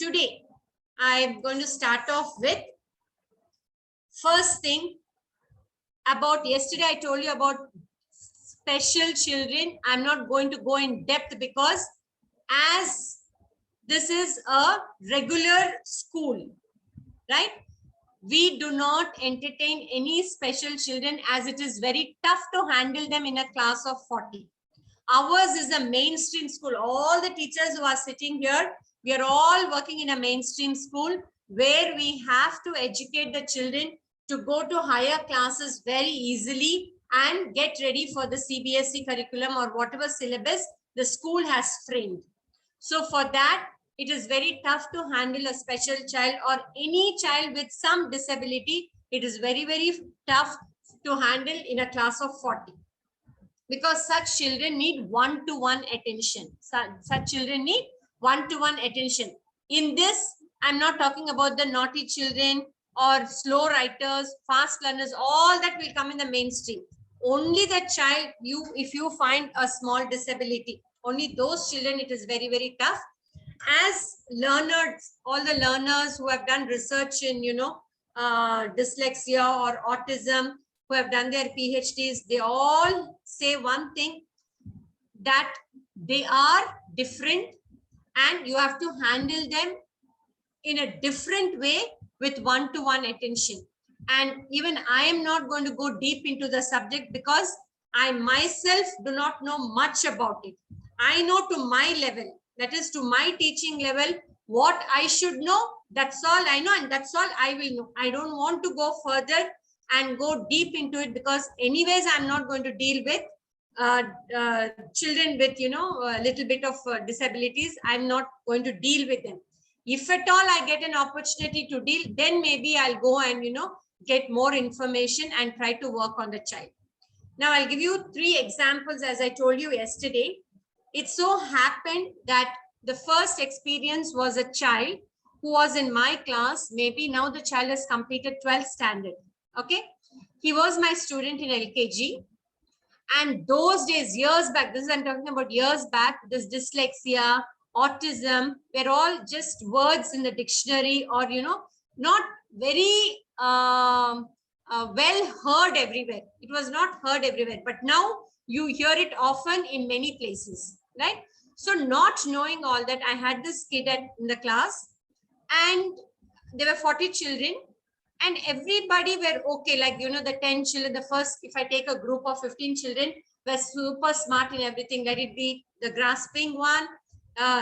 today I'm going to start off with first thing about yesterday. I told you about special children. I'm not going to go in depth because as this is a regular school, right? We do not entertain any special children as it is very tough to handle them in a class of 40. Ours is a mainstream school. All the teachers who are sitting here, we are all working in a mainstream school where we have to educate the children to go to higher classes very easily and get ready for the CBSE curriculum or whatever syllabus the school has framed. So for that, it is very tough to handle a special child or any child with some disability. It is very, very tough to handle in a class of 40. Because such children need one-to-one attention. Such children need one-to-one attention. In this, I'm not talking about the naughty children or slow writers, fast learners, all that will come in the mainstream. Only the child, if you find a small disability, only those children, it is very, very tough. As learners, all the learners who have done research in, dyslexia or autism, who have done their PhDs, they all say one thing, that they are different and you have to handle them in a different way with one-to-one attention. And even I am not going to go deep into the subject because I myself do not know much about it. I know to my level, that is to my teaching level, what I should know. That's all I know and that's all I will know. I don't want to go further and go deep into it because anyways, I'm not going to deal with children with, a little bit of disabilities. I'm not going to deal with them. If at all I get an opportunity to deal, then maybe I'll go and, get more information and try to work on the child. Now, I'll give you 3 examples as I told you yesterday. It so happened that the first experience was a child who was in my class. Maybe now the child has completed 12th standard. Okay. He was my student in LKG. And those days, years back, this is I'm talking about years back, this dyslexia, autism, were all just words in the dictionary or, not very well heard everywhere. It was not heard everywhere. But now you hear it often in many places, right? So not knowing all that, I had this kid in the class and there were 40 children. And everybody were okay, like, the 10 children, the first, if I take a group of 15 children, were super smart in everything. Let it be the grasping one,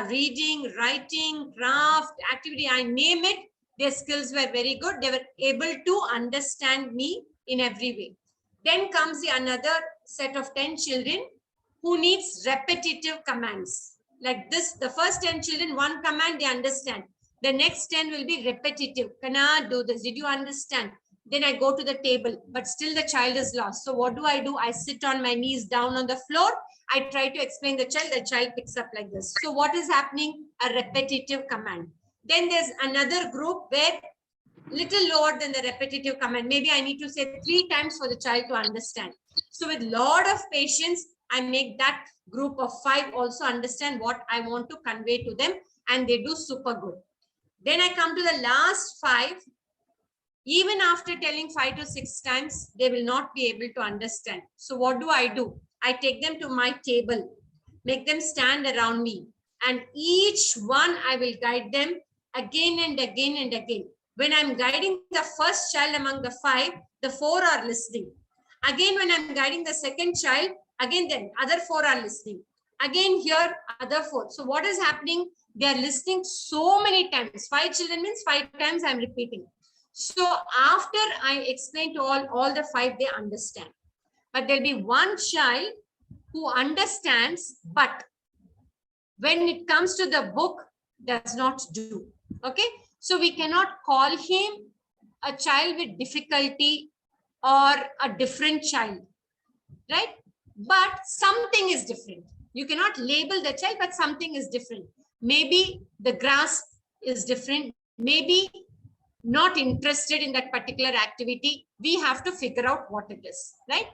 reading, writing, craft, activity, I name it. Their skills were very good. They were able to understand me in every way. Then comes the another set of 10 children who needs repetitive commands. Like this, the first 10 children, one command they understand. The next 10 will be repetitive. Cannot do this. Did you understand? Then I go to the table, but still the child is lost. So what do? I sit on my knees down on the floor. I try to explain the child picks up like this. So what is happening? A repetitive command. Then there's another group where little lower than the repetitive command. Maybe I need to say 3 times for the child to understand. So with lot of patience, I make that group of 5 also understand what I want to convey to them, and they do super good. Then I come to the last 5. Even after telling 5 to 6 times, they will not be able to understand. So what do? I take them to my table, make them stand around me, and each one I will guide them again and again and again. When I'm guiding the first child among the 5, the 4 are listening. Again, when I'm guiding the second child, again then other 4 are listening. Again here, other 4. So what is happening? They are listening so many times. 5 children means 5 times I'm repeating. So after I explain to all the 5, they understand. But there'll be one child who understands, but when it comes to the book, does not do. Okay. So we cannot call him a child with difficulty or a different child, right? But something is different. You cannot label the child, but something is different. Maybe the grasp is different. Maybe not interested in that particular activity. We have to figure out what it is, right?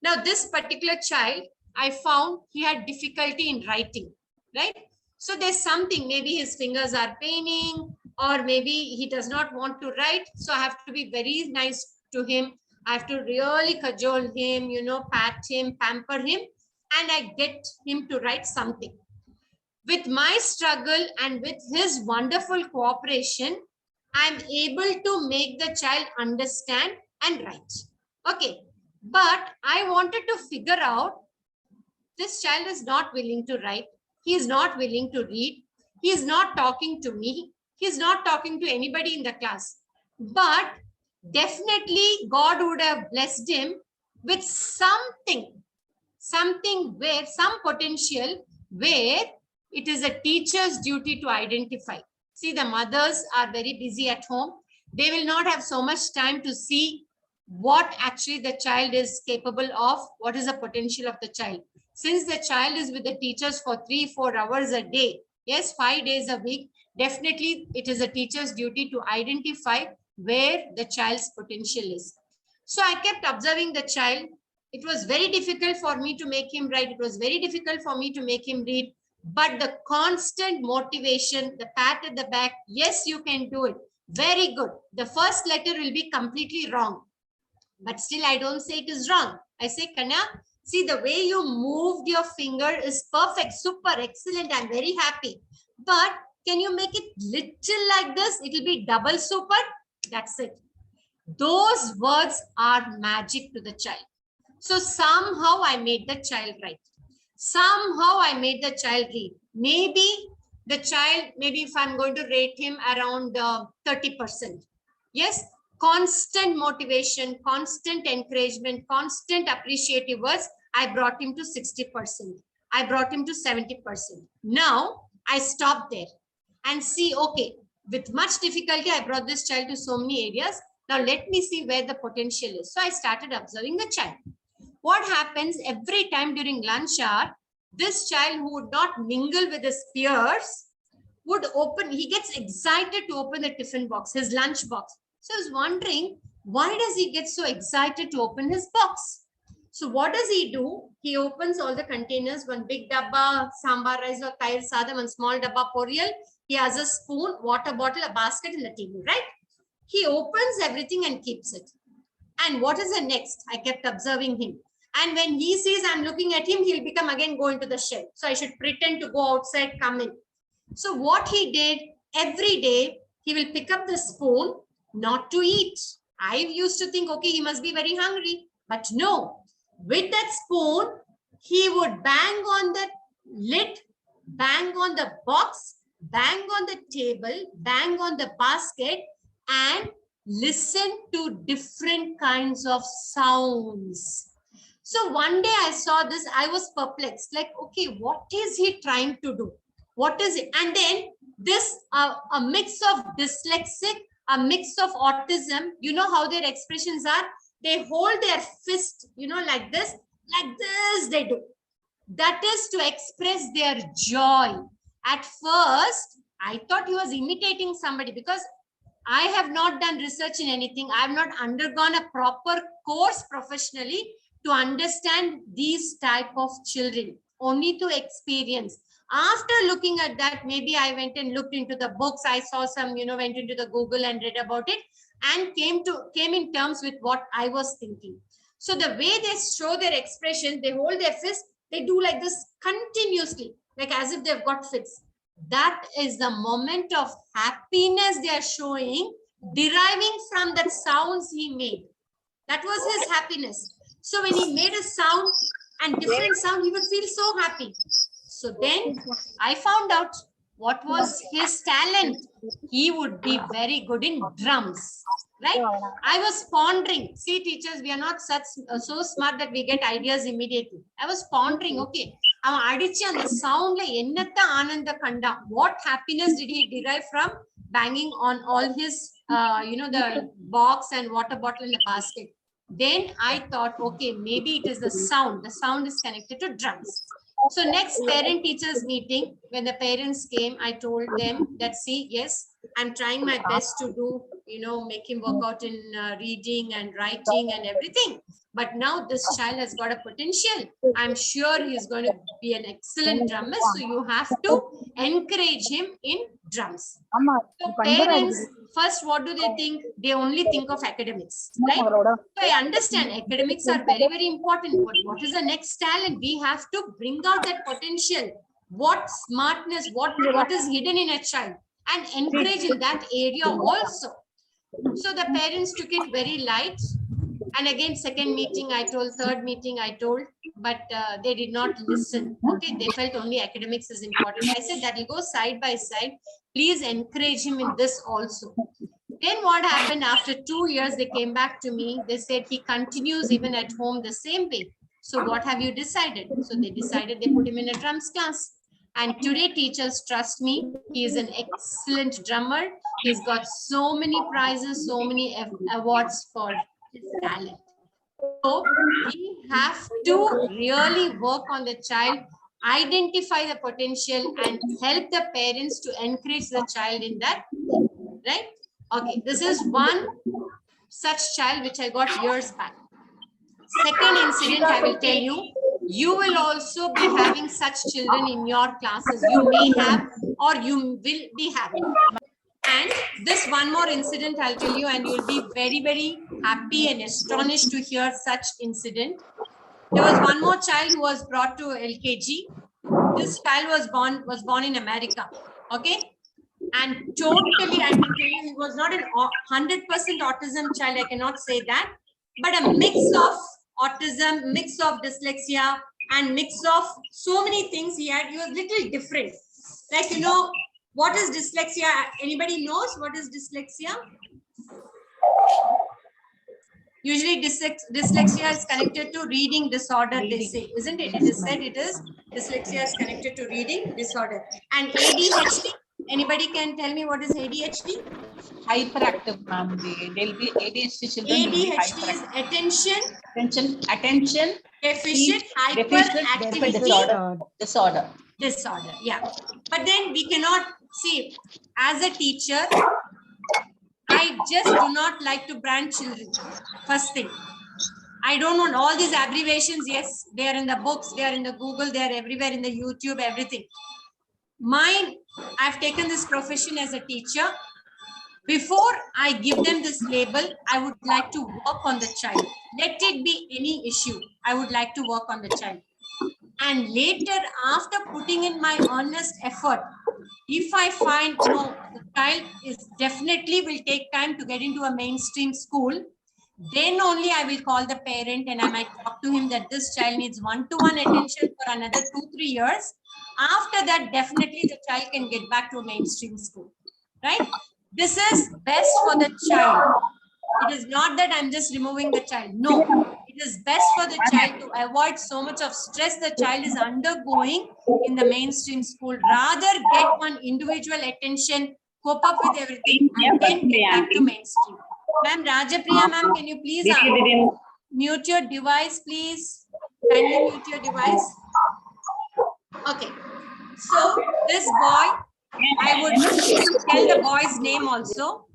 Now, this particular child, I found he had difficulty in writing, right? So there's something, maybe his fingers are paining, or maybe he does not want to write. So I have to be very nice to him. I have to really cajole him, pat him, pamper him, and I get him to write something. With my struggle and with his wonderful cooperation, I'm able to make the child understand and write. Okay, but I wanted to figure out, this child is not willing to write. He is not willing to read. He is not talking to me. He is not talking to anybody in the class. But definitely God would have blessed him with something where, some potential where it is a teacher's duty to identify. See, the mothers are very busy at home. They will not have so much time to see what actually the child is capable of, what is the potential of the child. Since the child is with the teachers for 3-4 hours a day, yes, 5 days a week, definitely it is a teacher's duty to identify where the child's potential is. So I kept observing the child. It was very difficult for me to make him write. It was very difficult for me to make him read. But the constant motivation, the pat at the back, yes, you can do it. Very good. The first letter will be completely wrong. But still, I don't say it is wrong. I say, Kanya, see, the way you moved your finger is perfect, super, excellent. I'm very happy. But can you make it little like this? It will be double super. That's it. Those words are magic to the child. So somehow I made the child write. Somehow I made the child read. Maybe the child, maybe if I'm going to rate him around 30%. Yes, constant motivation, constant encouragement, constant appreciative words, I brought him to 60%. I brought him to 70%. Now I stop there and see, okay, with much difficulty, I brought this child to so many areas. Now let me see where the potential is. So I started observing the child. What happens every time during lunch hour, this child who would not mingle with his peers would open, he gets excited to open the tiffin box, his lunch box. So I was wondering, why does he get so excited to open his box? So what does he do? He opens all the containers, one big dabba, sambar rice or tair sadam, one small dabba poriyal. He has a spoon, water bottle, a basket in the table, right? He opens everything and keeps it. And what is the next? I kept observing him. And when he sees I'm looking at him, he'll become again go into the shed. So I should pretend to go outside, come in. So what he did every day, he will pick up the spoon, not to eat. I used to think, okay, he must be very hungry. But no, with that spoon, he would bang on the lid, bang on the box, bang on the table, bang on the basket, and listen to different kinds of sounds. So one day I saw this, I was perplexed, like, okay, what is he trying to do? What is it? And then this, a mix of dyslexic, a mix of autism, you know how their expressions are? They hold their fist, like this they do. That is to express their joy. At first, I thought he was imitating somebody because I have not done research in anything. I have not undergone a proper course professionally to understand these type of children, only to experience. After looking at that, maybe I went and looked into the books. I saw some, went into the Google and read about it and came in terms with what I was thinking. So the way they show their expression, they hold their fist, they do like this continuously, like as if they've got fits. That is the moment of happiness they are showing, deriving from that sounds he made. That was his happiness. So when he made a sound and different sound, he would feel so happy. So then I found out what was his talent. He would be very good in drums, right? I was pondering. See, teachers, we are not so smart that we get ideas immediately. I was pondering, okay, the sound, what happiness did he derive from banging on all his, the box and water bottle in the basket? Then I thought, okay, maybe it is the sound. The sound is connected to drums. So next parent teachers meeting, when the parents came, I told them that, see, yes, I'm trying my best to do, make him work out in reading and writing and everything. But now this child has got a potential. I'm sure he's going to be an excellent drummer. So you have to encourage him in drums. So parents, first, what do they think? They only think of academics, right? So I understand academics are very, very important. But what is the next talent? We have to bring out that potential. What smartness, what is hidden in a child, and encourage in that area also. So the parents took it very light. And again, second meeting I told, third meeting I told, but they did not listen. Okay, they felt only academics is important. I said that will go side by side. Please encourage him in this also. Then what happened after 2 years, they came back to me. They said he continues even at home the same way. So what have you decided? So they decided they put him in a drums class. And today teachers trust me. He is an excellent drummer. He's got so many prizes, so many awards for his talent. So we have to really work on the child, identify the potential, and help the parents to encourage the child in that, right? Okay, this is one such child which I got years back. Second incident I will tell you, you will also be having such children in your classes. You may have or you will be having. And this one more incident I'll tell you, and you'll be very, very happy and astonished to hear such incident. There was one more child who was brought to LKG. This child was born in America. Okay. And totally, I can tell you, he was not an 100% autism child. I cannot say that, but a mix of autism, mix of dyslexia, and mix of so many things he had. He was little different. Like, you know, what is dyslexia? Anybody knows what is dyslexia? Usually dyslexia is connected to reading disorder, they say, isn't it? It is said it is. Dyslexia is connected to reading disorder. And ADHD, anybody can tell me what is ADHD? Hyperactive, ma'am. They'll be ADHD children. ADHD is attention deficit hyperactivity disorder. Yeah. But then we cannot see, as a teacher, I just do not like to brand children. First thing, I don't want all these abbreviations. Yes, they are in the books, they are in the Google, they are everywhere in the YouTube, everything. I've taken this profession as a teacher. Before I give them this label, I would like to work on the child. Let it be any issue. I would like to work on the child. And later, after putting in my honest effort, if I find, no, the child is definitely will take time to get into a mainstream school, then only I will call the parent and I might talk to him that this child needs one-to-one attention for another 2-3 years. After that, definitely the child can get back to a mainstream school, right? This is best for the child. It is not that I'm just removing the child. No, it is best for the child to avoid so much of stress the child is undergoing in the mainstream school. Rather get one individual attention, cope up with everything, and then get back to mainstream. Ma'am, Rajapriya, ma'am, can you please mute your device, please? Can you mute your device? Okay. So this boy, I would tell the boy's name also.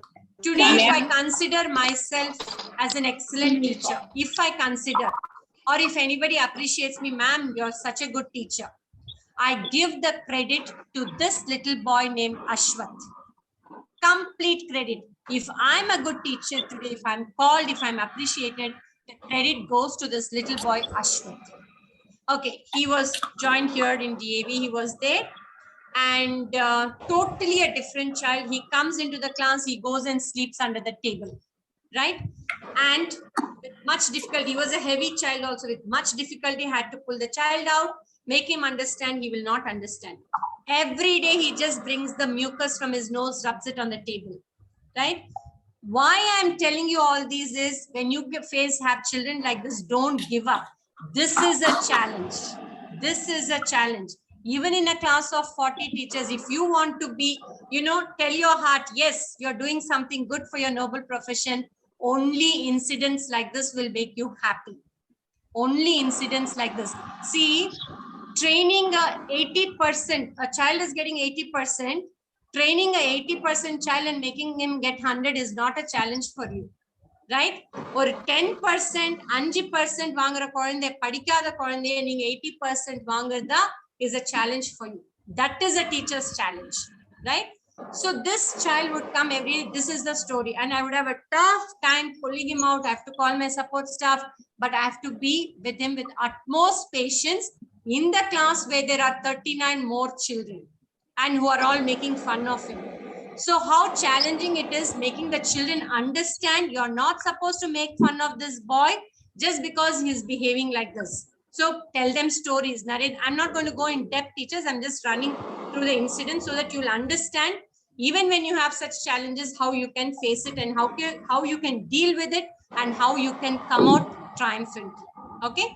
Today, if I consider myself as an excellent teacher, if I consider, or if anybody appreciates me, ma'am, you're such a good teacher, I give the credit to this little boy named Ashwath. Complete credit. If I'm a good teacher today, if I'm called, if I'm appreciated, the credit goes to this little boy, Ashwath. Okay, he was joined here in DAV, he was there. And totally a different child. He comes into the class, he goes and sleeps under the table, right? And with much difficulty, he was a heavy child also, with much difficulty, had to pull the child out, make him understand, he will not understand. Every day he just brings the mucus from his nose, rubs it on the table, right? Why I'm telling you all these is, when you have children like this, don't give up. This is a challenge. This is a challenge. Even in a class of 40 teachers, if you want to be, you know, tell your heart, yes, you're doing something good for your noble profession, only incidents like this will make you happy. Only incidents like this. See, training a 80%, a child is getting 80%, training a 80% child and making him get 100 is not a challenge for you. right? Or 10%, 5% வாங்குற குழந்தை படிக்காத குழந்தைய நீங்க 80% வாங்குறதா is a challenge for you. That is a teacher's challenge, right? So this child would come this is the story, and I would have a tough time pulling him out. I have to call my support staff, but I have to be with him with utmost patience in the class where there are 39 more children and who are all making fun of him. So how challenging it is making the children understand you're not supposed to make fun of this boy just because he's behaving like this. So tell them stories, narrate. I'm not going to go in depth, teachers. I'm just running through the incident so that you'll understand, even when you have such challenges, how you can face it and how you can deal with it and how you can come out triumphant. Okay.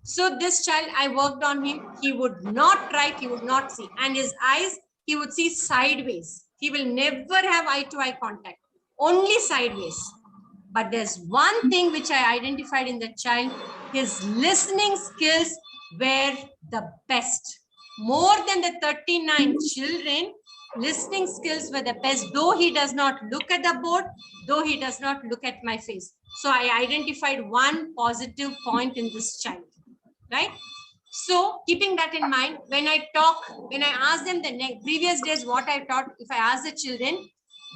So this child, I worked on him. He would not write, he would not see. And his eyes, he would see sideways. He will never have eye-to-eye contact, only sideways. But there's one thing which I identified in the child. His listening skills were the best. More than the 39 children, listening skills were the best, though he does not look at the board, though he does not look at my face. So I identified one positive point in this child, right? So keeping that in mind, when I ask them the previous days what I taught, if I ask the children,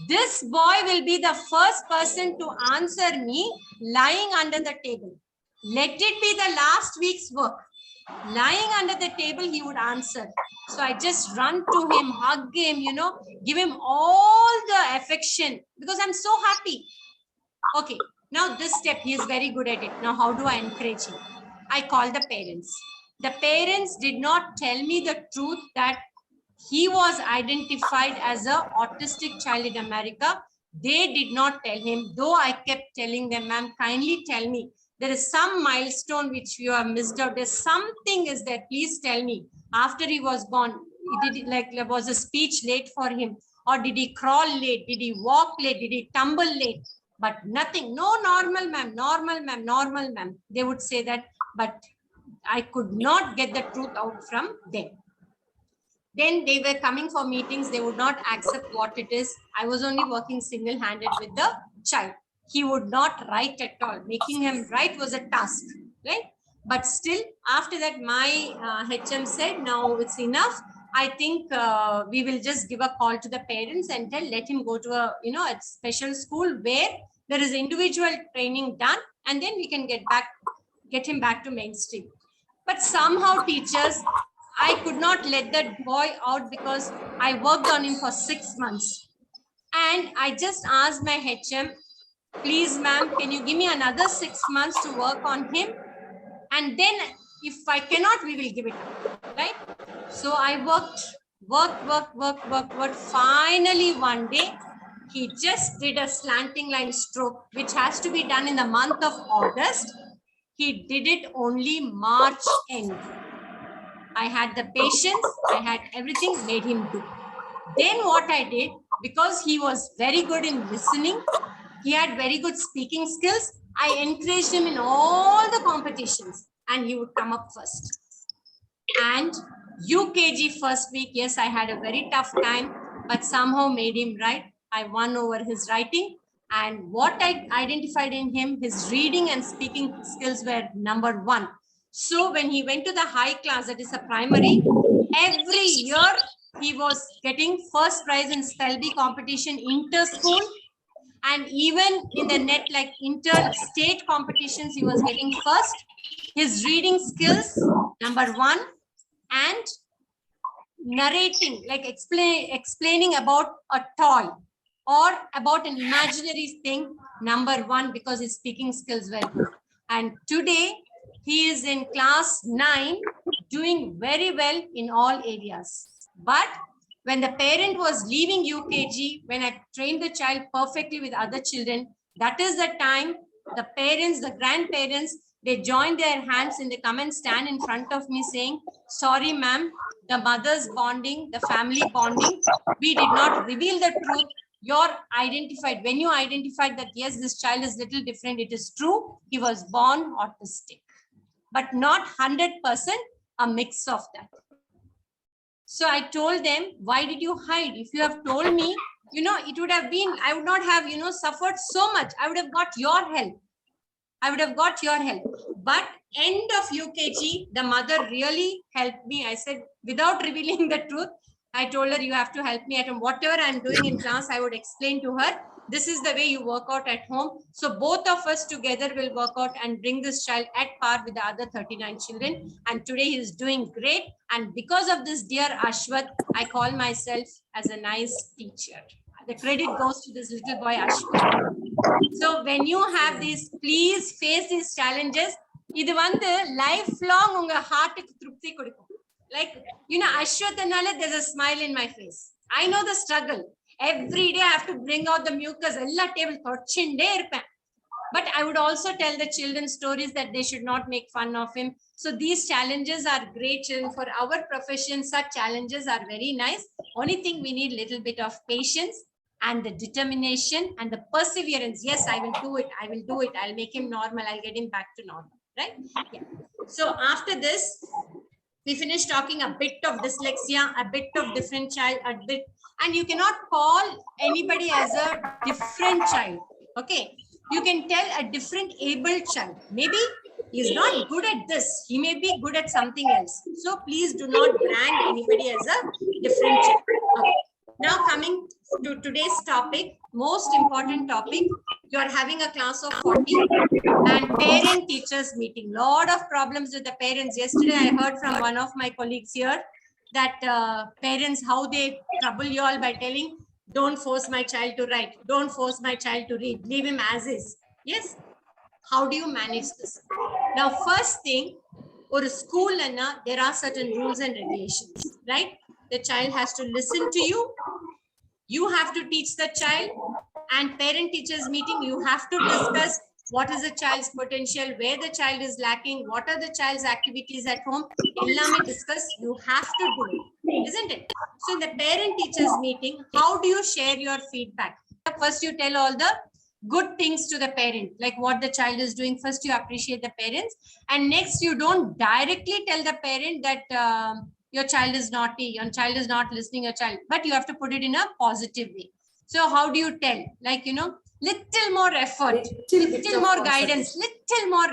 this boy will be the first person to answer me lying under the table. Let it be the last week's work. Lying under the table, he would answer. So I just run to him, hug him, give him all the affection because I'm so happy. Okay, now this step, he is very good at it. Now, how do I encourage him? I call the parents. The parents did not tell me the truth that he was identified as an autistic child in America. They did not tell him, though I kept telling them, ma'am, kindly tell me. There is some milestone which you have missed out. There's something is there. Please tell me. After he was born, was a speech late for him? Or did he crawl late? Did he walk late? Did he tumble late? But nothing. No, normal, ma'am, normal, ma'am, normal, ma'am. They would say that, but I could not get the truth out from them. Then they were coming for meetings. They would not accept what it is. I was only working single-handed with the child. He would not write at all. Making him write was a task, right? But still, after that, my HM said, now it's enough. I think we will just give a call to the parents and let him go to a special school where there is individual training done, and then we can get him back to mainstream. But somehow, teachers, I could not let that boy out because I worked on him for 6 months. And I just asked my HM, please, ma'am, can you give me another 6 months to work on him? And then if I cannot, we will give it up, right? So I worked. Finally, one day, he just did a slanting line stroke, which has to be done in the month of August. He did it only March end. I had the patience, I had everything, made him do. Then what I did, because he was very good in listening, he had very good speaking skills, I encouraged him in all the competitions and he would come up first. And UKG first week, yes, I had a very tough time, but somehow made him write. I won over his writing. And what I identified in him, his reading and speaking skills were number 1. So when he went to the high class, that is a primary, every year he was getting first prize in spell bee competition, inter-school, and even in the net, like inter-state competitions, he was getting first. His reading skills, number 1, and narrating, like explaining about a toy or about an imaginary thing, number 1, because his speaking skills were good. And today he is in class 9, doing very well in all areas. But when the parent was leaving UKG, when I trained the child perfectly with other children, that is the time the parents, the grandparents, they join their hands and they come and stand in front of me saying, sorry, ma'am, the mother's bonding, the family bonding, we did not reveal the truth. You're identified. When you identified that, yes, this child is little different, it is true. He was born autistic, but not 100% a mix of that. So I told them, why did you hide? If you have told me, it would have been, I would not have, suffered so much. I would have got your help. But end of UKG, the mother really helped me. I said, without revealing the truth, I told her, you have to help me at home. Whatever I'm doing in class, I would explain to her, this is the way you work out at home. So both of us together will work out and bring this child at par with the other 39 children. And today he is doing great. And because of this, dear Ashwath, I call myself as a nice teacher. The credit goes to this little boy, Ashwath. So when you have these, please face these challenges. Idu vandu lifelong unga heart ku trupti kodukum. Like, Ashwath, there's a smile in my face. I know the struggle. Every day I have to bring out the mucus. Ella table torchinde irpen. But I would also tell the children stories that they should not make fun of him. So these challenges are great. For our profession, such challenges are very nice. Only thing we need little bit of patience and the determination and the perseverance. Yes, I will do it. I'll make him normal. I'll get him back to normal. Right? Yeah. So after this, we finished talking a bit of dyslexia, a bit of different child, and you cannot call anybody as a different child. Okay. You can tell a different able child. Maybe he's not good at this. He may be good at something else. So please do not brand anybody as a different child. Okay. Now coming to today's topic, most important topic, you are having a class of 40 and parent teachers meeting. Lot of problems with the parents. Yesterday I heard from one of my colleagues here that parents, how they trouble you all by telling, don't force my child to write. Don't force my child to read. Leave him as is. Yes. How do you manage this? Now, first thing, or a school, there are certain rules and regulations, right? The child has to listen to you. You have to teach the child, and parent teachers meeting, you have to discuss what is the child's potential, where the child is lacking, what are the child's activities at home. Ellame discuss, you have to do it, isn't it? So in the parent teachers meeting, how do you share your feedback? First, you tell all the good things to the parent, like what the child is doing. First, you appreciate the parents, and next, you don't directly tell the parent that your child is naughty, your child is not listening, but you have to put it in a positive way. So how do you tell? Like, little more effort, little more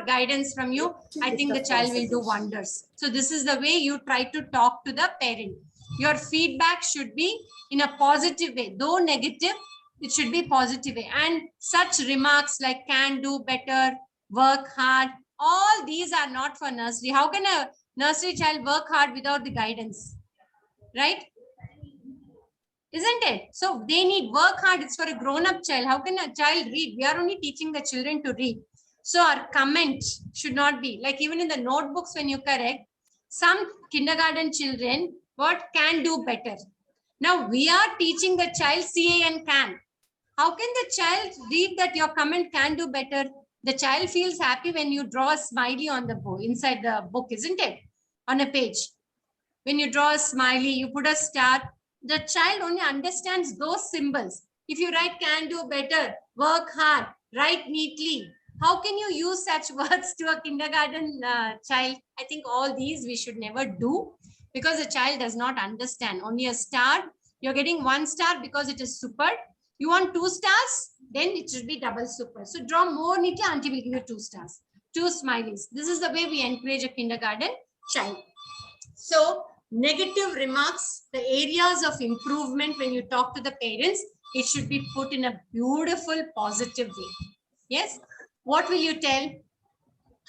guidance from you. I think the child will do wonders. So this is the way you try to talk to the parent. Your feedback should be in a positive way, though negative, it should be positive way. And such remarks like can do better, work hard, all these are not for nursery. How can a nursery child work hard without the guidance? Right? Isn't it? So they need work hard. It's for a grown-up child. How can a child read? We are only teaching the children to read. So our comment should not be like, even in the notebooks when you correct, some kindergarten children, what can do better. Now we are teaching the child CAN can. How can the child read that your comment can do better? The child feels happy when you draw a smiley on the book, inside the book, isn't it? On a page. When you draw a smiley, you put a star, the child only understands those symbols. If you write can do better, work hard, write neatly, how can you use such words to a kindergarten child? I think all these we should never do, because the child does not understand. Only a star, you're getting 1 star because it is super. You want 2 stars, then it should be double super. So draw more neatly until we give you 2 stars, 2 smileys. This is the way we encourage a kindergarten child. So negative remarks, the areas of improvement when you talk to the parents, it should be put in a beautiful, positive way. Yes. What will you tell?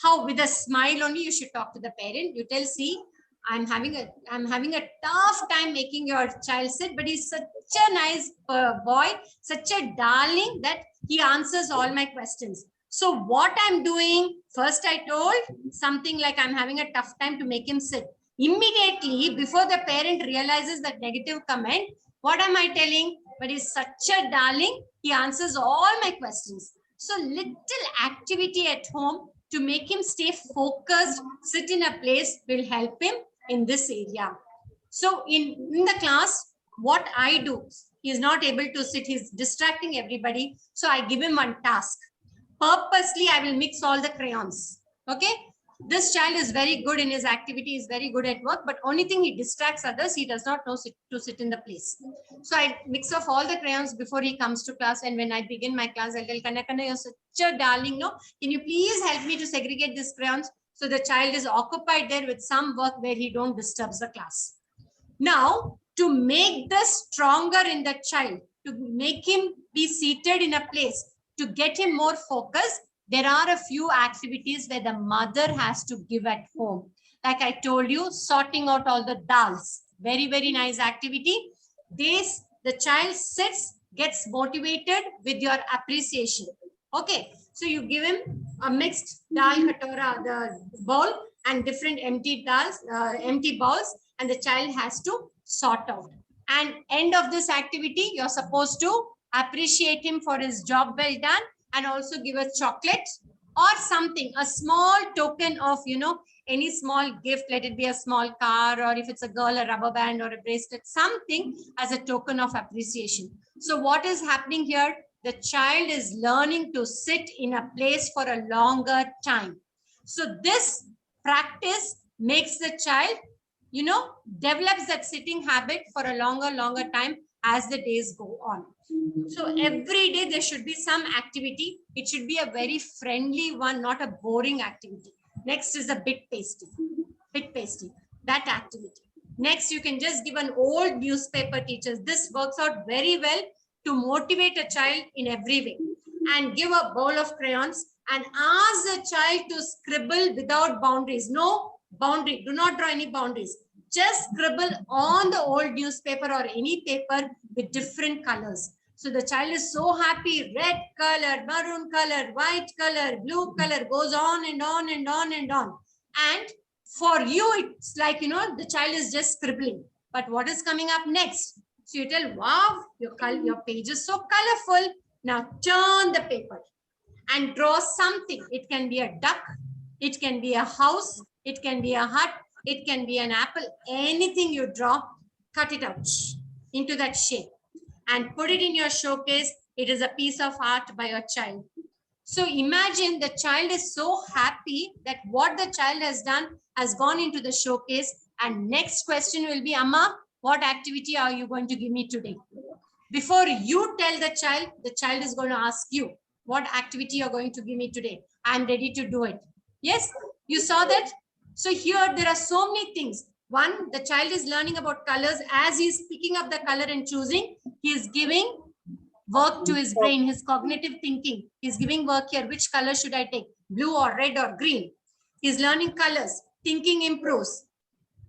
How? With a smile only you should talk to the parent. You tell, see, I'm having a tough time making your child sit, but he's such a nice boy, such a darling that he answers all my questions. So what I'm doing, first I told something like I'm having a tough time to make him sit. Immediately, before the parent realizes that negative comment, what am I telling? But he's such a darling, he answers all my questions. So little activity at home to make him stay focused, sit in a place will help him in this area. So in the class, what I do, he is not able to sit, he's distracting everybody. So I give him one task. Purposely, I will mix all the crayons. Okay. This child is very good in his activity, is very good at work, but only thing he distracts others. He does not know to sit in the place. So I mix off all the crayons before he comes to class. And when I begin my class, I'll tell Kanna, Kanna, you're such a darling. No, can you please help me to segregate these crayons? So the child is occupied there with some work where he don't disturb the class. Now, to make this stronger in the child, to make him be seated in a place, to get him more focused, there are a few activities where the mother has to give at home. Like I told you, sorting out all the dals. Very, very nice activity. This, the child sits, gets motivated with your appreciation. Okay, so you give him a mixed dal katora, the bowl, and different empty dals, empty bowls, and the child has to sort out. And end of this activity, you're supposed to appreciate him for his job well done, and also give a chocolate or something, a small token of, any small gift. Let it be a small car, or if it's a girl, a rubber band or a bracelet, something as a token of appreciation. So what is happening here? The child is learning to sit in a place for a longer time. So this practice makes the child, develops that sitting habit for a longer time as the days go on. So every day there should be some activity. It should be a very friendly one, not a boring activity. Next is the bit pasting, that activity. Next, you can just give an old newspaper, teachers. This works out very well to motivate a child in every way. And give a bowl of crayons and ask the child to scribble without boundaries. No boundary, do not draw any boundaries. Just scribble on the old newspaper or any paper with different colors. So the child is so happy. Red color, maroon color, white color, blue color, goes on and on and on and on. And for you, it's like, the child is just scribbling. But what is coming up next? So you tell, wow, your page is so colorful. Now turn the paper and draw something. It can be a duck. It can be a house. It can be a hut. It can be an apple. Anything you draw, cut it out into that shape and put it in your showcase. It is a piece of art by your child. So imagine the child is so happy that what the child has done has gone into the showcase. And next question will be, Amma, what activity are you going to give me today? Before you tell the child is going to ask you, what activity you're going to give me today? I'm ready to do it. Yes, you saw that? So here there are so many things. One, the child is learning about colors. As he's picking up the color and choosing, he is giving work to his brain, his cognitive thinking. He's giving work here. Which color should I take? Blue or red or green? He's learning colors. Thinking improves.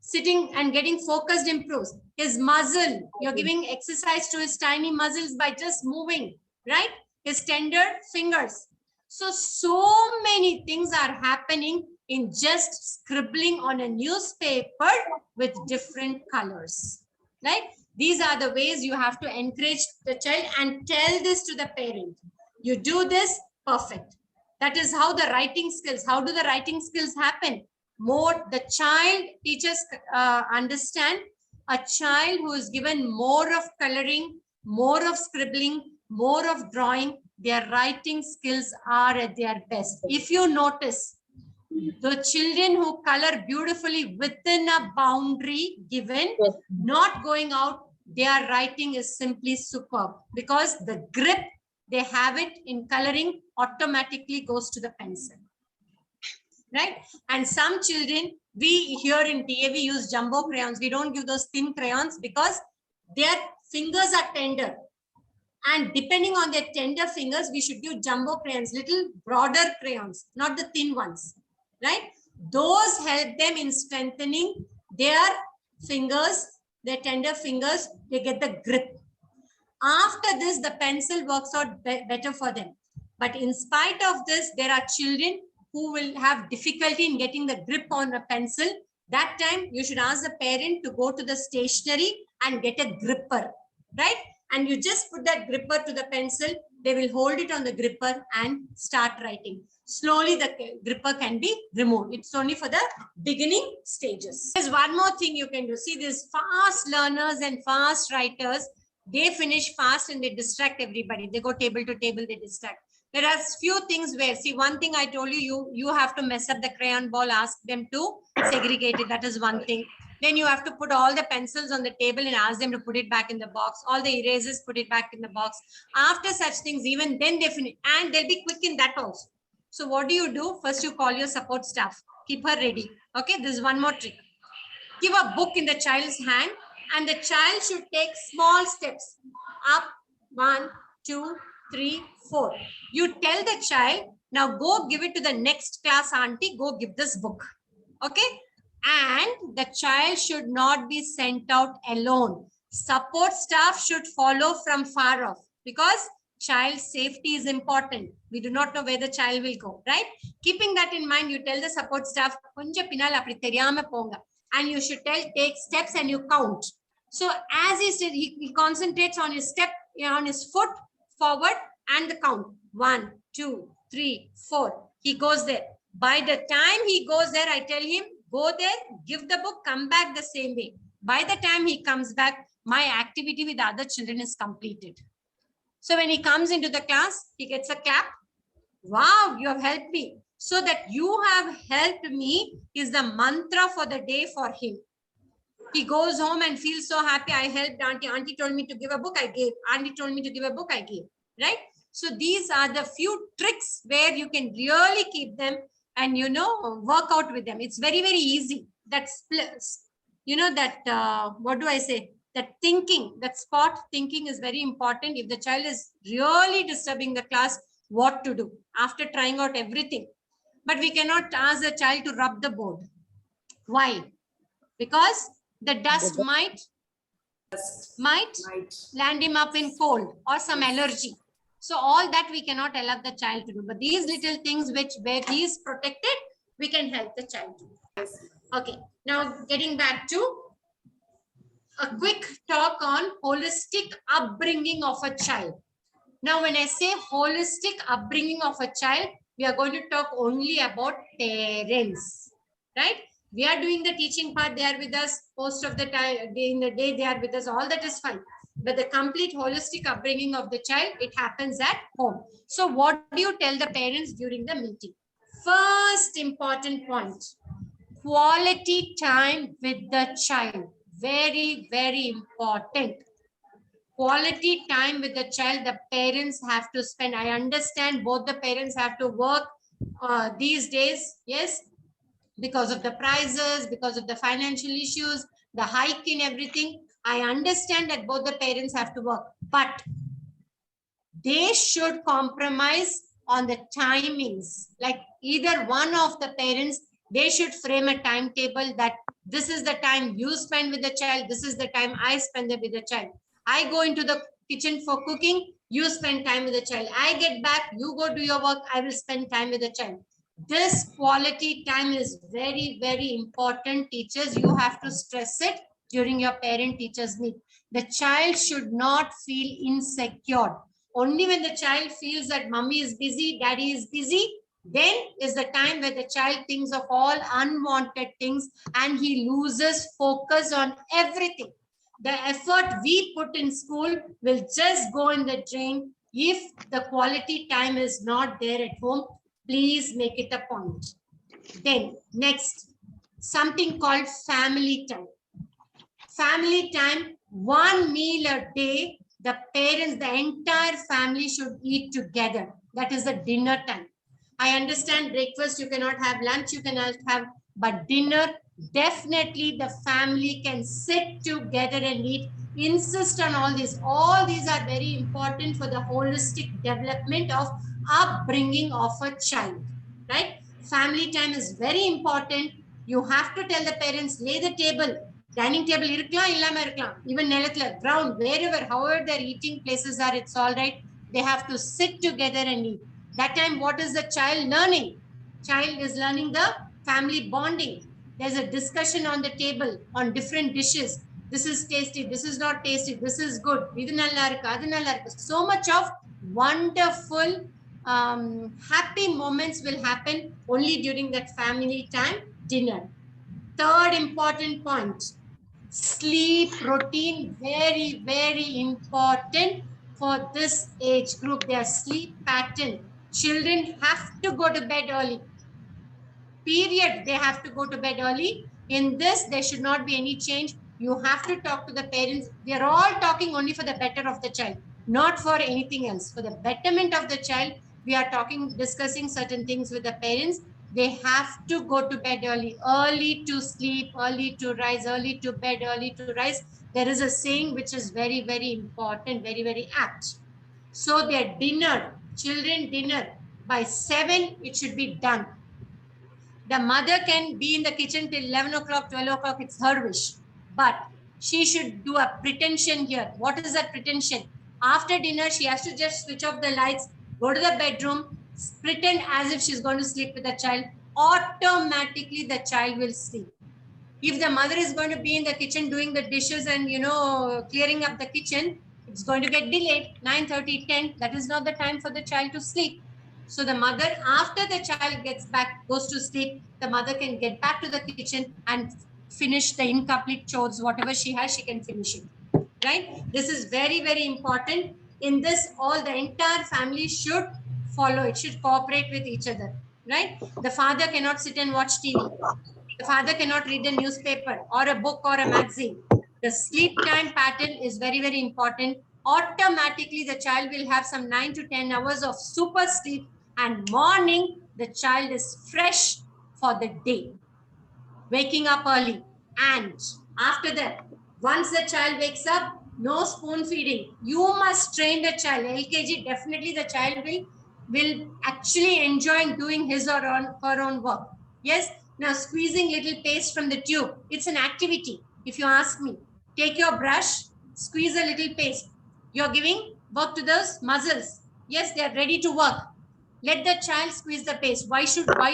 Sitting and getting focused improves. His muscle, you're giving exercise to his tiny muscles by just moving, right? His tender fingers. So many things are happening in just scribbling on a newspaper with different colors, right? These are the ways you have to encourage the child and tell this to the parent. You do this, perfect. That is how the writing skills, how do the writing skills happen? More the child, teachers understand, a child who is given more of coloring, more of scribbling, more of drawing, their writing skills are at their best. If you notice, the children who color beautifully within a boundary given, not going out, their writing is simply superb because the grip they have it in coloring automatically goes to the pencil, right? And some children, we here in DAV use jumbo crayons. We don't give those thin crayons because their fingers are tender. And depending on their tender fingers, we should give jumbo crayons, little broader crayons, not the thin ones, right? Those help them in strengthening their fingers, their tender fingers. They get the grip. After this, the pencil works out better for them. But in spite of this, there are children who will have difficulty in getting the grip on a pencil. That time, you should ask the parent to go to the stationery and get a gripper, right? And you just put that gripper to the pencil. They will hold it on the gripper and start writing. Slowly, the gripper can be removed. It's only for the beginning stages. There's one more thing you can do. See, these fast learners and fast writers, they finish fast and they distract everybody. They go table to table, they distract. There are few things where, see, one thing I told you, you have to mess up the crayon ball, ask them to segregate it. That is one thing. Then you have to put all the pencils on the table and ask them to put it back in the box. All the erasers, put it back in the box. After such things, even then they finish. And they'll be quick in that also. So what do? First, you call your support staff. Keep her ready. Okay, this is one more trick. Give a book in the child's hand and the child should take small steps. Up, 1, 2, 3, 4. You tell the child, now go give it to the next class auntie, go give this book. Okay? And the child should not be sent out alone. Support staff should follow from far off because child safety is important. We do not know where the child will go, right? Keeping that in mind, you tell the support staff, "Konja pinal apdi theriyama ponga." And you should tell, take steps and you count. So as he concentrates on his step, on his foot forward and the count. 1, 2, 3, 4. He goes there. By the time he goes there, I tell him, go there, give the book, come back the same way. By the time he comes back, my activity with other children is completed. So when he comes into the class, he gets a clap. Wow, you have helped me. So that you have helped me is the mantra for the day for him. He goes home and feels so happy. I helped auntie. Auntie told me to give a book, I gave. Auntie told me to give a book, I gave. Right? So these are the few tricks where you can really keep them and, work out with them. It's very, very easy. That's, what do I say? That thinking, that spot thinking is very important. If the child is really disturbing the class, what to do after trying out everything. But we cannot ask the child to rub the board. Why? Because the dust might land him up in cold or some allergy. So all that we cannot allow the child to do. But these little things where he is protected, we can help the child do. Okay. Now getting back to a quick talk on holistic upbringing of a child. Now, when I say holistic upbringing of a child, we are going to talk only about parents, right? We are doing the teaching part. They are with us most of the time in the day. They are with us. All that is fine. But the complete holistic upbringing of the child, it happens at home. So what do you tell the parents during the meeting? First important point, quality time with the child. Very, very important. Quality time with the child, the parents have to spend. I understand both the parents have to work these days, yes, because of the prices, because of the financial issues, the hike in everything. I understand that both the parents have to work, but they should compromise on the timings. Like either one of the parents, they should frame a timetable that this is the time you spend with the child, this is the time I spend with the child. I go into the kitchen for cooking, you spend time with the child. I get back, you go do your work, I will spend time with the child. This quality time is very, very important. Teachers, you have to stress it during your parent-teachers meet. The child should not feel insecure. Only when the child feels that mommy is busy, daddy is busy, then is the time where the child thinks of all unwanted things and he loses focus on everything. The effort we put in school will just go in the drain if the quality time is not there at home. Please make it a point. Then next, something called family time. Family time, one meal a day, the parents, the entire family should eat together. That is the dinner time. I understand breakfast, you cannot have lunch, you cannot have, but dinner, definitely the family can sit together and eat. Insist on all these. All these are very important for the holistic development of upbringing of a child, right? Family time is very important. You have to tell the parents, lay the table. Dining table irukkalam illama irukkalam, even nelathla, ground, wherever, however their eating places are, it's all right. They have to sit together and eat. That time, what is the child learning? Child is learning the family bonding. There's a discussion on the table on different dishes. This is tasty, this is not tasty, this is good, idu nalla irukku, adu nalla irukku. So much of wonderful happy moments will happen only during that family time dinner. Third important point, sleep routine, very, very important for this age group. Their sleep pattern. Children have to go to bed early. Period. They have to go to bed early. In this, there should not be any change. You have to talk to the parents. We are all talking only for the better of the child, not for anything else. For the betterment of the child, we are talking, discussing certain things with the parents. They have to go to bed early, early to sleep, early to rise, early to bed, early to rise. There is a saying which is very, very important, very, very apt. So their dinner, children dinner, by 7, it should be done. The mother can be in the kitchen till 11 o'clock, 12 o'clock, it's her wish. But she should do a pretension here. What is that pretension? After dinner, she has to just switch off the lights, go to the bedroom, pretend as if she's going to sleep with the child. Automatically, the child will sleep. If the mother is going to be in the kitchen doing the dishes and, clearing up the kitchen, it's going to get delayed, 9:30, 10. That is not the time for the child to sleep. So the mother, after the child gets back, goes to sleep, the mother can get back to the kitchen and finish the incomplete chores, whatever she has, she can finish it. Right? This is very, very important. In this, all the entire family should follow it, should cooperate with each other. Right? The father cannot sit and watch TV. The father cannot read a newspaper or a book or a magazine. The sleep time pattern is very, very important. Automatically, the child will have some 9 to 10 hours of super sleep, and morning, the child is fresh for the day. Waking up early. And after that, once the child wakes up, no spoon feeding. You must train the child. LKG, definitely the child will actually enjoy doing his or her own work. Yes. Now, squeezing little paste from the tube, it's an activity. If you ask me, take your brush, squeeze a little paste. You're giving work to those muscles. Yes, they are ready to work. Let the child squeeze the paste. Why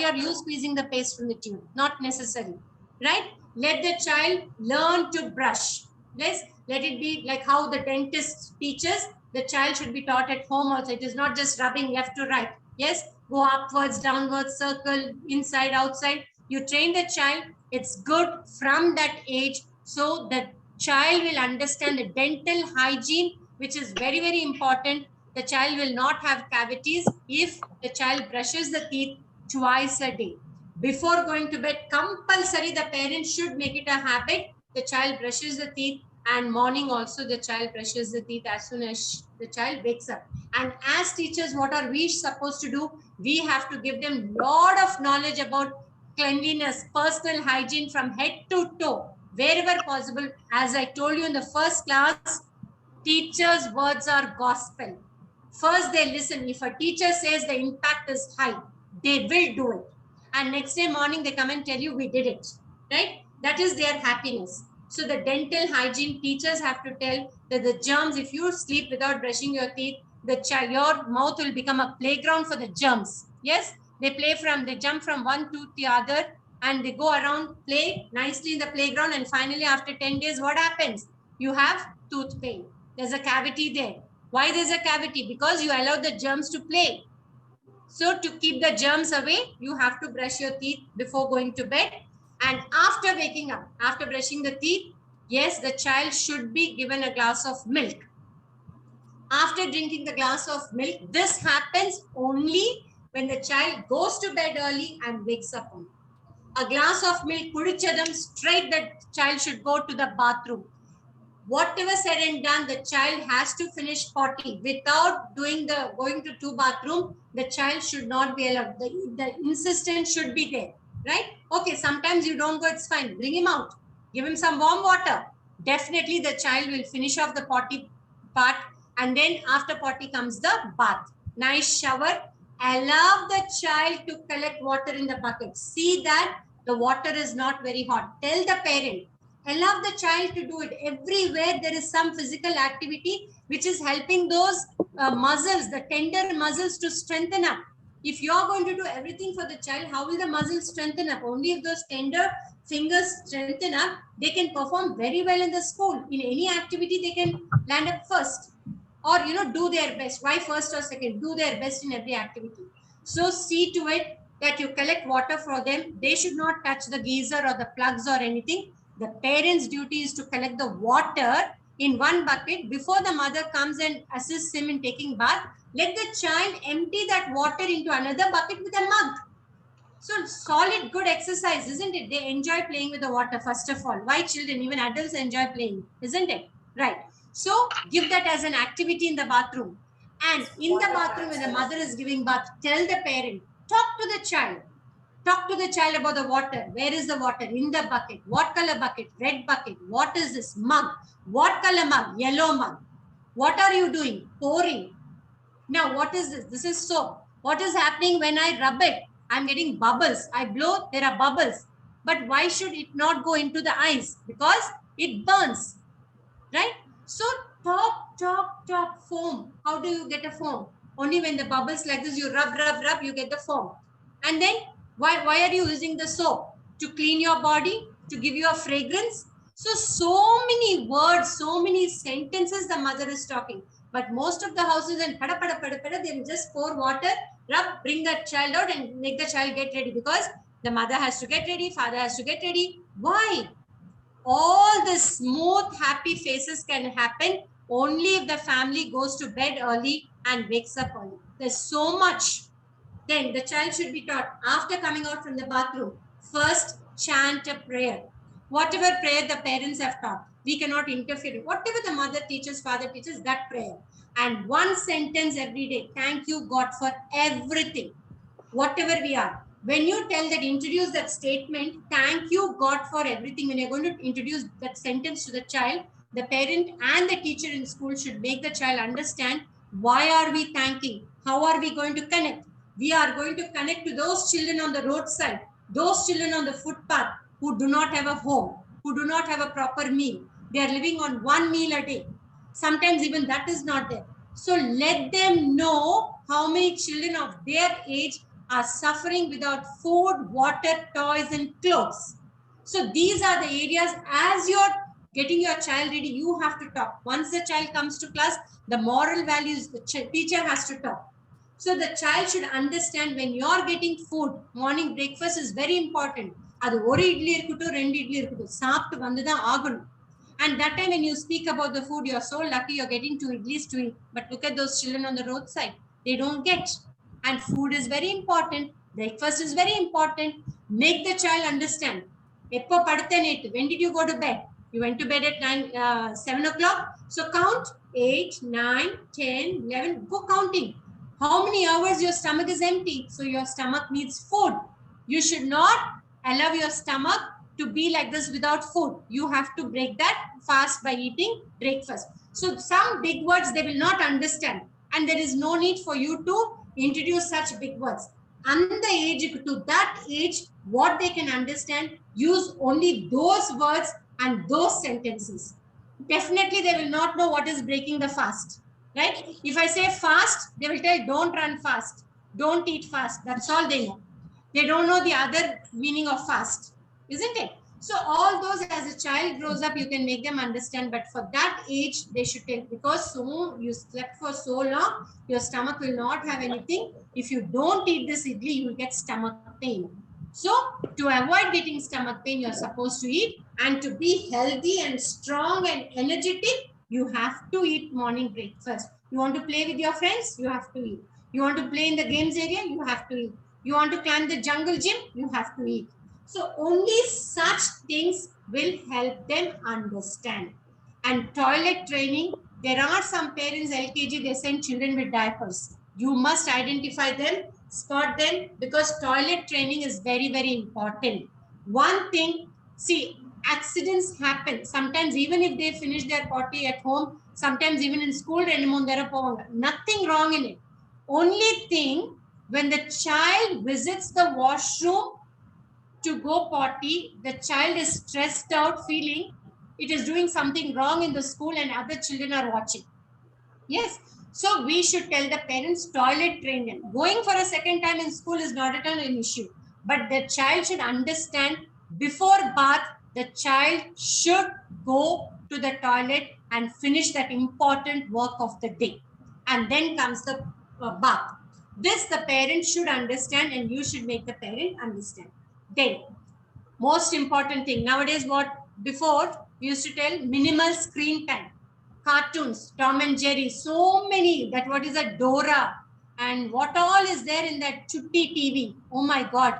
are you squeezing the paste from the tube? Not necessary, right? Let the child learn to brush. Let it be like how the dentist teaches. The child should be taught at home also. It is not just rubbing left to right. Yes, go upwards, downwards, circle, inside, outside. You train the child. It's good from that age, so the child will understand the dental hygiene, which is very, very important. The child will not have cavities if the child brushes the teeth twice a day. Before going to bed, compulsory, the parents should make it a habit. The child brushes the teeth, and morning also the child brushes the teeth as soon as the child wakes up. And as teachers, what are we supposed to do? We have to give them lot of knowledge about cleanliness, personal hygiene from head to toe, wherever possible. As I told you in the first class, teachers' words are gospel. First, they listen. If a teacher says the impact is high, they will do it. And next day morning, they come and tell you, we did it. Right? That is their happiness. So the dental hygiene teachers have to tell that the germs, if you sleep without brushing your teeth, your mouth will become a playground for the germs. Yes? They jump from one tooth to the other, and they go around, play nicely in the playground. And finally, after 10 days, what happens? You have tooth pain. There's a cavity there. Why there's a cavity? Because you allow the germs to play. So to keep the germs away, you have to brush your teeth before going to bed. And after waking up, after brushing the teeth, yes, the child should be given a glass of milk. After drinking the glass of milk, this happens only when the child goes to bed early and wakes up early. A glass of milk, kudichadam, straight the child should go to the bathroom. Whatever said and done, the child has to finish potty. Without going to 2 bathroom, the child should not be allowed. The insistence should be there, right? Okay, sometimes you don't go, it's fine. Bring him out. Give him some warm water. Definitely the child will finish off the potty part, and then after potty comes the bath. Nice shower. Allow the child to collect water in the bucket. See that the water is not very hot. Tell the parent, allow the child to do it. Everywhere there is some physical activity which is helping those muscles, the tender muscles, to strengthen up. If you are going to do everything for the child, how will the muscles strengthen up? Only if those tender fingers strengthen up, they can perform very well in the school. In any activity, they can land up first, or do their best. Why first or second? Do their best in every activity. So see to it that you collect water for them. They should not touch the geyser or the plugs or anything. The parent's duty is to collect the water in one bucket. Before the mother comes and assists him in taking bath, Let the child empty that water into another bucket with a mug. So solid, good exercise, isn't it? They enjoy playing with the water, first of all. Why children? Even adults enjoy playing, isn't it? Right. So give that as an activity in the bathroom. And in the bathroom, when the mother is giving bath, tell the parent, talk to the child. Talk to the child about the water. Where is the water? In the bucket. What color bucket? Red bucket. What is this? Mug. What color mug? Yellow mug. What are you doing? Pouring. Now, what is this? This is soap. What is happening when I rub it? I'm getting bubbles. I blow, there are bubbles. But why should it not go into the eyes? Because it burns, right? So talk, foam. How do you get a foam? Only when the bubbles like this, you rub, you get the foam. And then why are you using the soap? To clean your body, to give you a fragrance. So many words, so many sentences the mother is talking. But most of the houses and they just pour water, rub, bring the child out and make the child get ready, because the mother has to get ready, father has to get ready. Why? All the smooth, happy faces can happen only if the family goes to bed early and wakes up early. There's so much. Then the child should be taught, after coming out from the bathroom, first chant a prayer. Whatever prayer the parents have taught, we cannot interfere. Whatever the mother teaches, father teaches, that prayer. And one sentence every day, thank you God for everything, whatever we are. When you tell that, introduce that statement, thank you God for everything, when you're going to introduce that sentence to the child, the parent and the teacher in school should make the child understand, why are we thanking? How are we going to connect? We are going to connect to those children on the roadside, those children on the footpath who do not have a home, who do not have a proper meal. They are living on one meal a day. Sometimes even that is not there. So let them know how many children of their age are suffering without food, water, toys, and clothes. So these are the areas, as you're getting your child ready, you have to talk. Once the child comes to class, the moral values, the teacher has to talk. So the child should understand, when you're getting food, morning breakfast is very important. அது ஒரு இட்லி இருக்கட்டும், ரெண்டு இட்லி இருக்கட்டும், சாப்பிட்டு வந்துதான் ஆகணும். And that time when you speak about the food, you're so lucky you're getting 2 idlis to eat. But look at those children on the roadside. They don't get. And food is very important. Breakfast is very important. Make the child understand. When did you go to bed? You went to bed at 7 o'clock. So count 8, 9, 10, 11. Go counting. How many hours your stomach is empty? So your stomach needs food. You should not allow your stomach to be like this without food. You have to break that fast by eating breakfast. So some big words they will not understand, and there is no need for you to introduce such big words. And the age to that age, what they can understand, use only those words and those sentences. Definitely they will not know what is breaking the fast, right? If I say fast, they will tell, don't run fast, don't eat fast. That's all they know. They don't know the other meaning of fast, isn't it? So all those, as a child grows up, you can make them understand. But for that age, they should take, because so you slept for so long, your stomach will not have anything. If you don't eat this idli, you will get stomach pain. So to avoid getting stomach pain, you're supposed to eat. And to be healthy and strong and energetic, you have to eat morning breakfast. You want to play with your friends, you have to eat. You want to play in the games area, you have to eat. You want to climb the jungle gym, you have to eat. So only such things will help them understand. And toilet training, there are some parents, LKG, they send children with diapers. You must identify them, spot them, because toilet training is very, very important. One thing, see, accidents happen. Sometimes even if they finish their potty at home, sometimes even in school, nothing wrong in it. Only thing, when the child visits the washroom to go potty, the child is stressed out, feeling it is doing something wrong in the school and other children are watching. Yes. So we should tell the parents, toilet train them. Going for a second time in school is not at all an issue. But the child should understand, before bath, the child should go to the toilet and finish that important work of the day. And then comes the bath. This the parent should understand, and you should make the parent understand. Then, most important thing nowadays, what before we used to tell, minimal screen time. cartoons, Tom and Jerry, so many, that what is a Dora, and what all is there in that Chutti TV. Oh my God,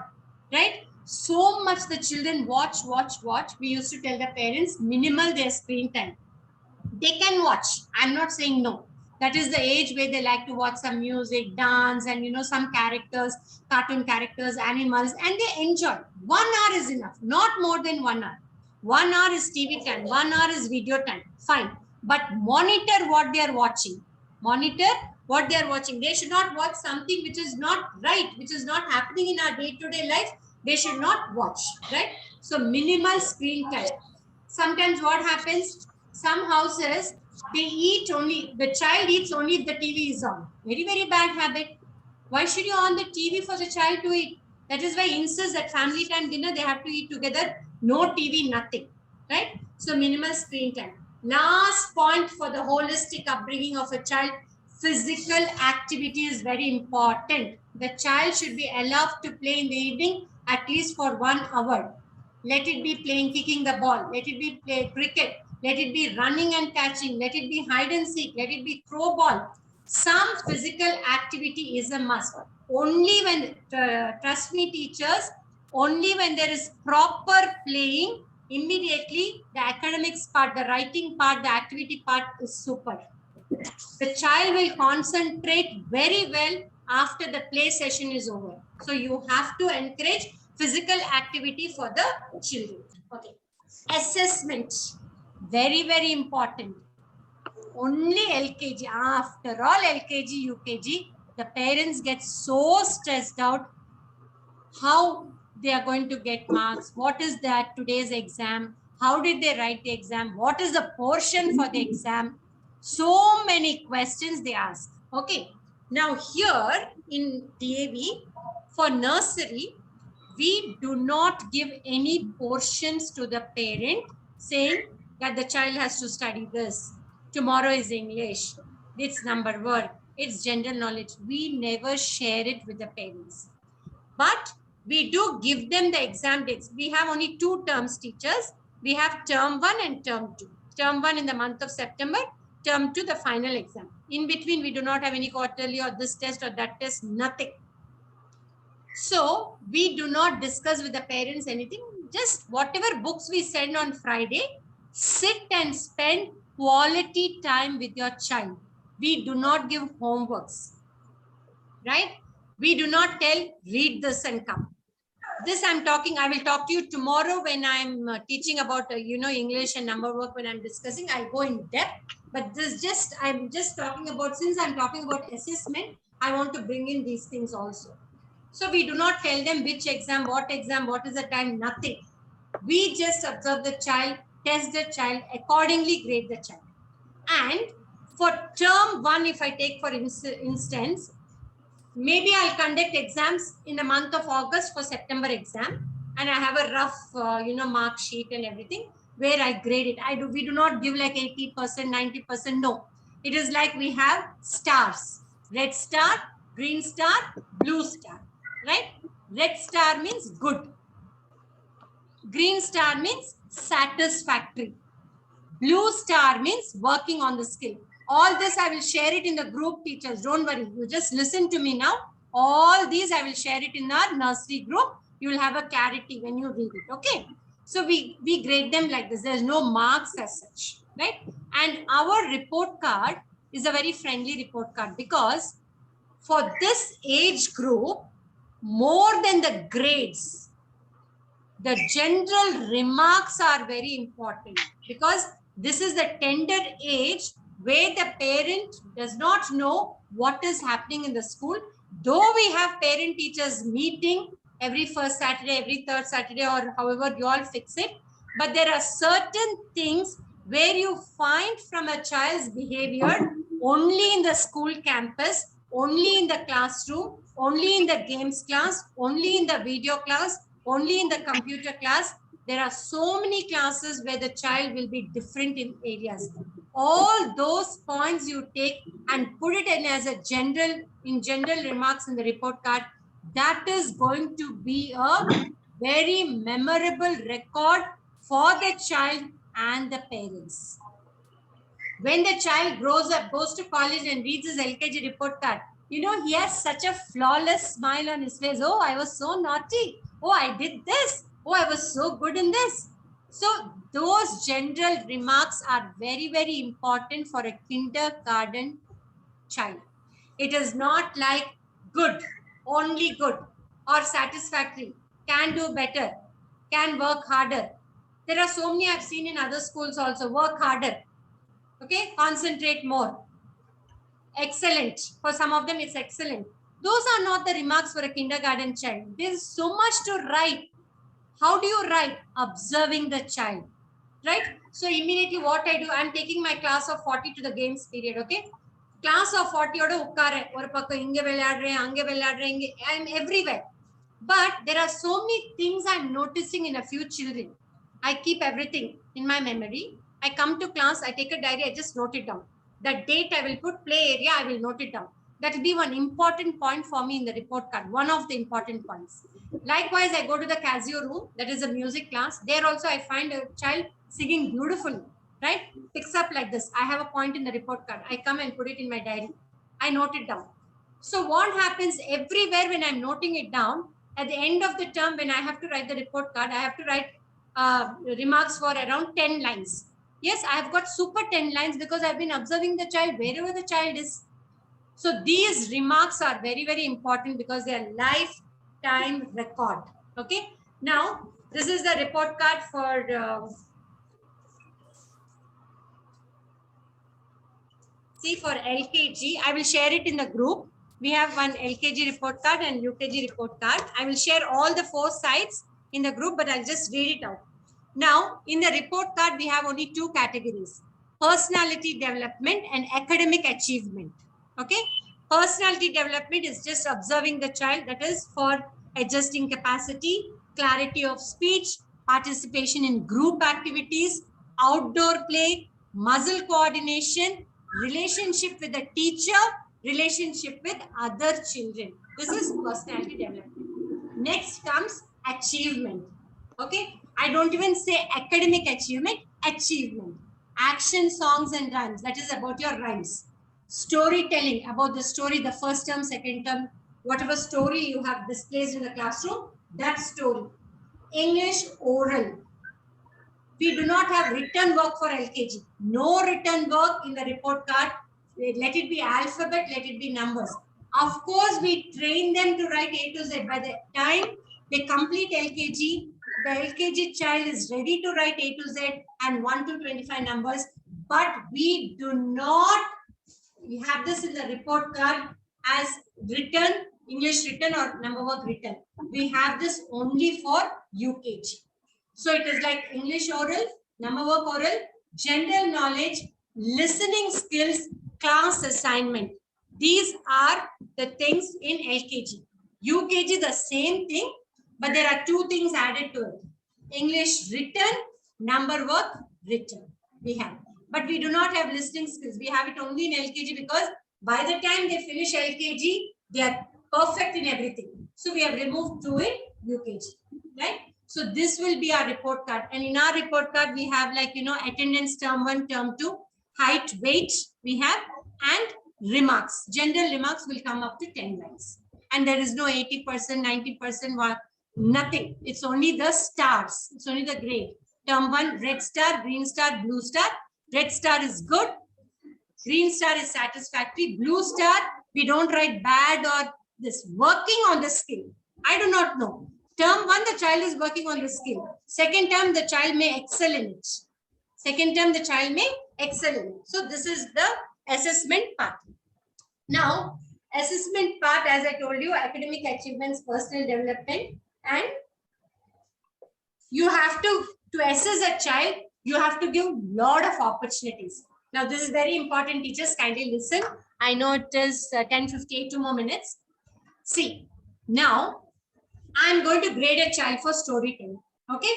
right? So much the children watch. We used to tell the parents, minimal their screen time. They can watch. I'm not saying no. That is the age where they like to watch some music, dance, and some characters, cartoon characters, animals, and they enjoy. 1 hour is enough, not more than 1 hour. 1 hour is TV time, 1 hour is video time. Fine. But monitor what they are watching. Monitor what they are watching. They should not watch something which is not right, which is not happening in our day-to-day life. They should not watch, right? So minimal screen time. Sometimes what happens, some houses, they eat only, the child eats only if the TV is on. Very, very bad habit. Why should you on the TV for the child to eat? That is why insists that family time dinner, they have to eat together. No TV, nothing. Right? So minimal screen time. Last point for the holistic upbringing of a child, physical activity is very important. The child should be allowed to play in the evening at least for 1 hour. Let it be playing, kicking the ball. Let it be play cricket. Let it be running and catching. Let it be hide and seek. Let it be throw ball. Some physical activity is a must. Only when, trust me teachers, only when there is proper playing, immediately the academics part, the writing part, the activity part is super. The child will concentrate very well after the play session is over. So you have to encourage physical activity for the children. Okay. Assessment. Very, very important. Only LKG. After all, LKG, UKG, the parents get so stressed out how they are going to get marks. What is that today's exam? How did they write the exam? What is the portion for the exam? So many questions they ask. Okay. Now here in DAV, for nursery, we do not give any portions to the parent saying that the child has to study this. Tomorrow is English. It's number work. It's general knowledge. We never share it with the parents. But we do give them the exam dates. We have only 2 terms, teachers. We have term 1 and term 2. Term 1 in the month of September, term 2 the final exam. In between, we do not have any quarterly or this test or that test, nothing. So we do not discuss with the parents anything. Just whatever books we send on Friday, sit and spend quality time with your child. We do not give homeworks, right? We do not tell, read this and come. This I'm talking, I will talk to you tomorrow when I'm teaching about, English and number work. When I'm discussing, I'll go in depth. But this I'm just talking about, since I'm talking about assessment, I want to bring in these things also. So we do not tell them which exam, what is the time, nothing. We just observe the child, test the child, accordingly grade the child. And for term 1, if I take for instance, maybe I'll conduct exams in the month of August for September exam, and I have a rough, mark sheet and everything where I grade it. We do not give like 80%, 90%. No, it is like we have stars: red star, green star, blue star. Right? Red star means good. Green star means satisfactory. Blue star means working on the skill. All this I will share it in the group, teachers. Don't worry. You just listen to me now. All these I will share it in our nursery group. You will have a clarity when you read it. Okay. So we grade them like this. There's no marks as such. Right? And our report card is a very friendly report card, because for this age group, more than the grades, the general remarks are very important, because this is the tender age where the parent does not know what is happening in the school. Though we have parent teachers meeting every first Saturday, every third Saturday, or however you all fix it, but there are certain things where you find from a child's behavior only in the school campus, only in the classroom, only in the games class, only in the video class, only in the computer class. There are so many classes where the child will be different in areas. All those points you take and put it in as a general remarks in the report card. That is going to be a very memorable record for the child and the parents. When the child grows up, goes to college and reads his LKG report card, you know, he has such a flawless smile on his face. Oh, I was so naughty. Oh, I did this. Oh, I was so good in this. So those general remarks are very, very important for a kindergarten child. It is not like good, only good, or satisfactory, can do better, can work harder. There are so many I've seen in other schools also. Work harder. Okay, concentrate more. Excellent. For some of them, it's excellent. Those are not the remarks for a kindergarten child. There's so much to write. How do you write? Observing the child, right? So immediately what I do, I'm taking my class of 40 to the games period, okay? Class of 40 oda ukkare oru pakka inge velladren ange velladren inge, I'm everywhere. But there are so many things I'm noticing in a few children. I keep everything in my memory. I come to class, I take a diary, I just note it down. The date I will put, play area, I will note it down. That will be one important point for me in the report card, one of the important points. Likewise, I go to the Casio room, that is a music class. There also I find a child singing beautifully, right? Picks up like this. I have a point in the report card. I come and put it in my diary. I note it down. So what happens everywhere when I'm noting it down, at the end of the term, when I have to write the report card, I have to write remarks for around 10 lines. Yes, I have got super 10 lines because I've been observing the child wherever the child is. So these remarks are very, very important because they are lifetime record. Okay. Now, this is the report card for for LKG. I will share it in the group. We have one LKG report card and UKG report card. I will share all the 4 sides in the group, but I'll just read it out. Now, in the report card, we have only 2 categories: personality development and academic achievement. Okay. Personality development is just observing the child. That is for adjusting capacity, clarity of speech, participation in group activities, outdoor play, muscle coordination, relationship with the teacher, relationship with other children. This is personality development. Next comes achievement. Okay. I don't even say academic achievement, achievement. Action, songs, and rhymes. That is about your rhymes. Storytelling, about the story, the first term, second term, whatever story you have displaced in the classroom, that story. English oral. We do not have written work for LKG. No written work in the report card. Let it be alphabet, let it be numbers. Of course, we train them to write A to Z. By the time they complete LKG, the LKG child is ready to write A to Z and 1 to 25 numbers. But we do not have this in the report card as written, English written or number work written. We have this only for UKG. So it is like English oral, number work oral, general knowledge, listening skills, class assignment. These are the things in LKG. UKG, the same thing, but there are 2 things added to it. English written, number work written. We have. But we do not have listening skills. We have it only in LKG because by the time they finish LKG, they are perfect in everything. So we have removed 2 in UKG, right? So this will be our report card. And in our report card, we have like, attendance term 1, term 2, height, weight we have, and remarks. General remarks will come up to 10 lines. And there is no 80%, 90%, nothing. It's only the stars. It's only the grade. Term 1, red star, green star, blue star. Red star is good. Green star is satisfactory. Blue star, we don't write bad or this. Working on the skill. I do not know. Term 1, the child is working on the skill. Second term, the child may excel in it. Second term, the child may excel in it. So this is the assessment part. Now, assessment part, as I told you, academic achievements, personal development, and you have to assess a child, you have to give lot of opportunities. Now, this is very important, teachers, kindly listen. I know it is 10:58, 2 more minutes. See, now, I'm going to grade a child for storytelling. Okay.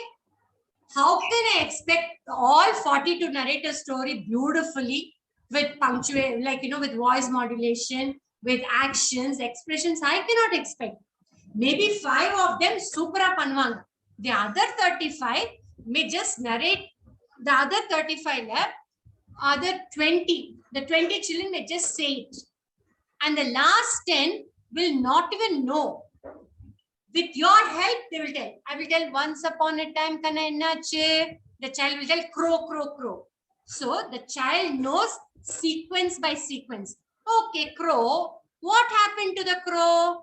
How can I expect all 40 to narrate a story beautifully with punctuation, like, with voice modulation, with actions, expressions? I cannot expect. Maybe 5 of them super panvanga. The other 35 may just narrate. The other 35 left, other 20, the 20 children may just say it. And the last 10 will not even know. With your help, they will tell. I will tell once upon a time, the child will tell crow, crow, crow. So the child knows sequence by sequence. Okay, crow. What happened to the crow?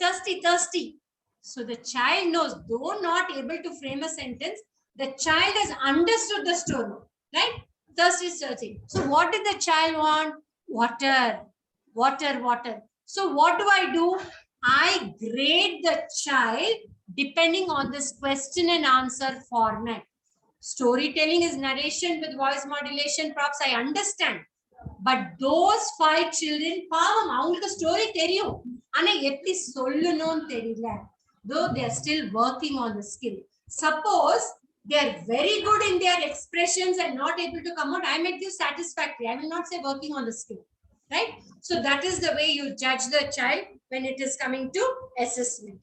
Thirsty, thirsty. So the child knows, though not able to frame a sentence, the child has understood the story, right? Thirsty, thirsty. So what did the child want? Water, water, water. So what do? I grade the child depending on this question and answer format. Storytelling is narration with voice modulation props. I understand. But those 5 children, பாவம் அவங்களுக்கு story தெரியும் ஆனா எப்படி சொல்லணும்னு தெரியல. Though they are still working on the skill. Suppose they are very good in their expressions and not able to come out, I might give satisfactory. I will not say working on the skill, right? So that is the way you judge the child when it is coming to assessment.